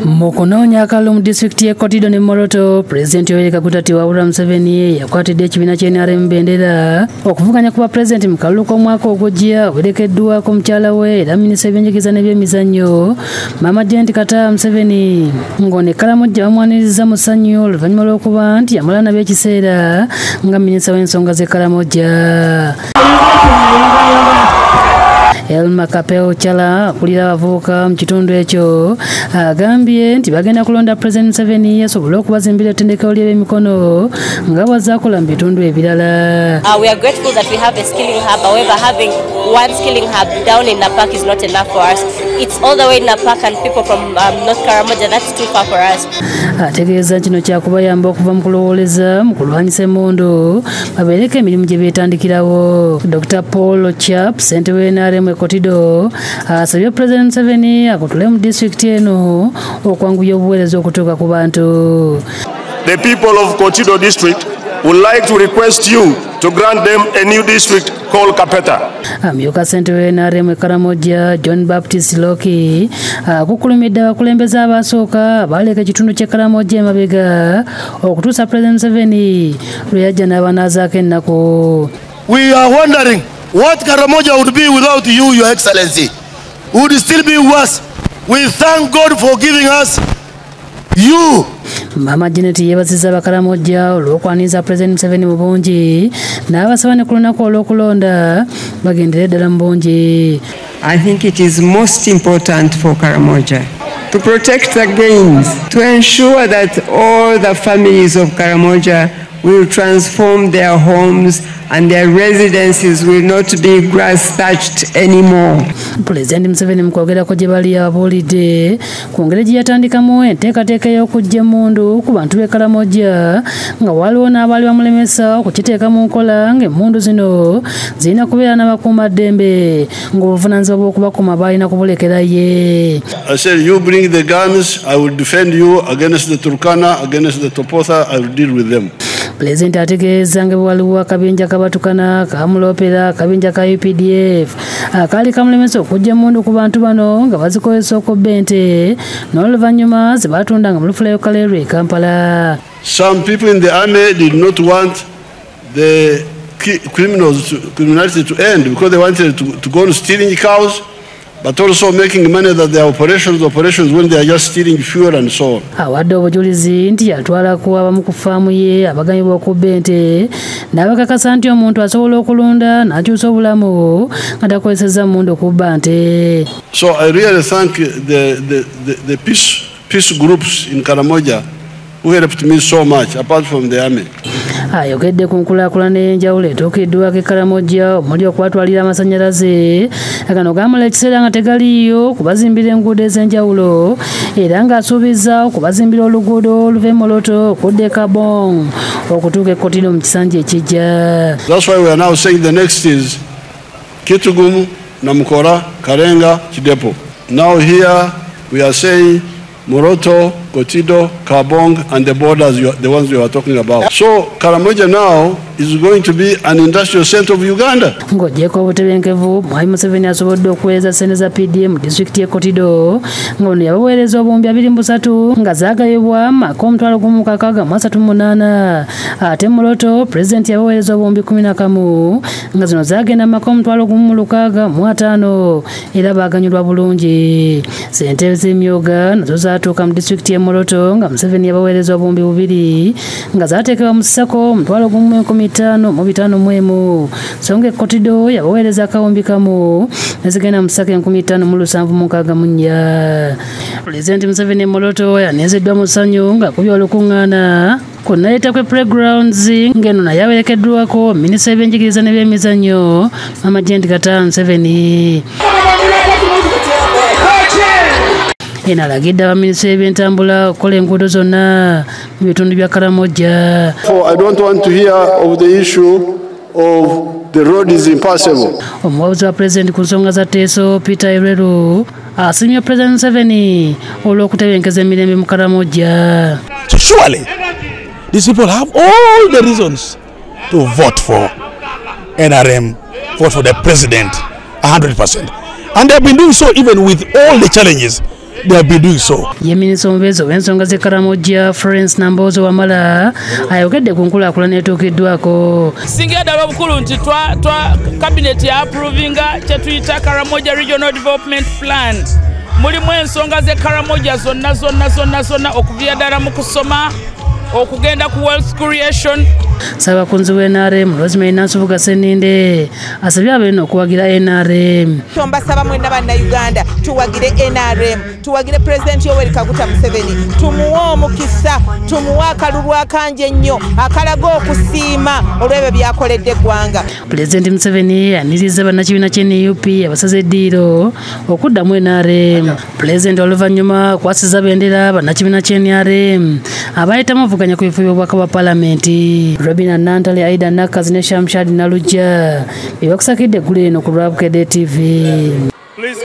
Mukunoonya akalulu mu disitulikiti y'e Kotido ne Moroto, Pulezidenti Yoweri Kaguta Tiwabula Museveni yakwatidde ekibiina kya NRM bendera okuvuganya ku bwapulezidenti mu kalulu k'omwaka ogujja owerekeddwako mukyala we era minisita w'ebyenjigiriza n'ebyemizannyo Maama Janet Kata Museveni ng'ono Karamoja bamwaniriza mu ssanyu oluvannyuma lw'okuba nti yamala nabyo ekiseera nga minisita w'ensonga z'e Karamoja. Elma Kapeo Chala akulira abavubuka mu kitundu ekyo agambye nti bagenda kulonda President Museveni yasobola okubazimbira ettendekero ly'ebyemikono nga bw'azaakola mu bitundu ebirala. We are grateful that we have a skilling hub. However, having one skilling hub down in Napak is not enough for us. It's all the way in Napak and people from North Karamoja, that's too far for us. Ategeeza kino kyakubayamba okuva mu kulowoleza mu kulwanyisa emmundu babeereko emirimu gye beetandikirawo. Dr. Paul Chap, ssente we NRM Kotido, asabye President Museveni akutule mu disitulikiti eno okwanguya obuweereza okutuuka ku bantu. The people of Kotido district would like to request you to grant them a new district called Kapeta. Amyuka ssente we NRM Karamoja John Baptist Loki akukulumidde abakulembeze abasooka abaleka ekitundu ky'e Karamoja emabega okutuusa President Museveni lwe yajja n'abanaazaako ennaku. We are wondering what Karamoja would be without you, Your Excellency. Would still be worse. We thank God for giving us you. Maama Janet yeebazizza Abakaramoja olw'okwaniriza President Museveni mu bungi n'abasaba ne ku lunaku olw'okulonda bagendere ddala mu bungi. I think it is most important for Karamoja to protect the gains, to ensure that all the families of Karamoja will transform their homes and their residences will not be grass-thatched anymore. President Museveni mu kwogerako gye bali abuulidde ku ngeri gye yatandikamu enteekateeka y'okujja emmundu ku bantu b'e Karamoja nga waliwo n'abaali bamulemesa okukiteeka mu nkola ng'emmundu zino zirina kubeera n'abakuumaddembe ng'obuvunaanyizibwa bw'okubakuuma baalina kubulekera ye. I said, you bring the guns, I will defend you against the Turkana, against the Topotha, I will deal with them. Pulezidenti ategeeza nga waliwo akabinja kabatukana kamulopera akabinja ka UPDF akaali kamulemesa okujja emmundu ku bantu bano nga bazikozesa okubba ente n'oluvannyuma ze baatundanga mu lufula y'Okalere e Kampala. Some people in the army did not want the criminality to end because they wanted to go on stealing cows, but also making money that their operations when they are just stealing fuel and so on. Awadde obujulizi nti yatwala ku abamu ku faamu ye abaganyibwa okubba ente n'abakakasa nti omuntu asobola okulunda n'akyusa obulamu nga takozesezza mmundu okubba nte. So I really thank the peace groups in Karamoja who helped me so much apart from the army. Ayogedde ku nkulaakulana ey'enjawulo etuukiddwako e Karamoja omuli okubatwalira amasannyalaze agano gaamala ekiseera nga tegaliiyo kubazimbira enguudo ez'enjawulo era ng'asuubiza okubazimbira oluguudo oluva e Moroto okudda e Kabong okutuuka e Kotido mu kisanja ekijja. That's why we are now saying the next is Kitgum, Namukora, Karenga, Kidepo. Now here we are saying Moroto, Kotido, Kabong, and the borders, the ones we were talking about. So Karamoja now is going to be an industrial center of Uganda. Ng'ogyeko obutebenkevu, Mwami Museveni asobodde okuweereza ssente za PDM mu disitulikiti y'e Kotido ng'ono yabaweereza obuwumbi 23 nga zaagayibwa maka 1638 ate Moroto Pulezidenti yabaweereza obuwumbi 11 nga zino zaagenda maka 1605 era baaganyulwa bulungi. Ssente z'emyoga nazo zaatuuka mu disitulikiti y'e Moroto nga Museveni yabaweereza obuwumbi 2 nga zaateekebwa mu ssako 1551 so nga Kotido yabaweereza akawumbi kamu nezigenda mu ssako 5764. Pulezidenti Museveni Moroto yaneezeddwa mu ssanyu ng'akubye olukuŋŋaana ku naleeta kwe playgrounds ng'eno naye awerekeddwako minisita w'ebyenjigiriza n'ebyemizannyo Maama Janet Kata Museveni. Eno alagidde abaminisita b'ebyentambula okukola enguudo zonna mu bitundu bya Karamoja. I don't want to hear of the issue of the road is impassable. Omuwabuzi wa Pulezidenti ku nsonga za Teeso Peter Ireru asiimye President Museveni olw'okutebenkeza emirembe mu Karamoja. So surely these people have all the reasons to vote for NRM, vote for the president 100%. And they've been doing so even with all the challenges they have been doing so. Yeminisita omubeezi w'ensonga z'e Karamoja Florence Namboozo Wamala ayogedde ku nkulaakulana etuukiddwako. Singa ddala obukulu nti cabinet ya approvinga kye tuyita Karamoja Regional Development Plan. Mulimu ensonga z'e Karamoja zonna okuviira ddala mu kusoma okugenda ku wealth creation. Ssaabakunzi w'e NRM Rosemary Nansubuga Sseninde asabye abalina okuwagira NRM. Mbasaba mwenna bannayuganda tuwagire NRM, tuwagire President Yoweri Kaguta Museveni, tumuwe omukisa, tumuwe akalulu akangi ennyo akalaga okusiima olw'ebyo byakoledde eggwanga. President Museveni yaniriza bannakibiina ky'NUP abasaze eddiiro okuddamu NRM. President oluvannyuma akwasiza bendera bannakibiina ky'NRM abayitamu avuganya ku bifo by'obubaka bwa Paalamenti. Robina Nantale, Aida Nakazi ne Shamshad Nalujja bebakusakidde eggulu eno ku Lwabukedde TV.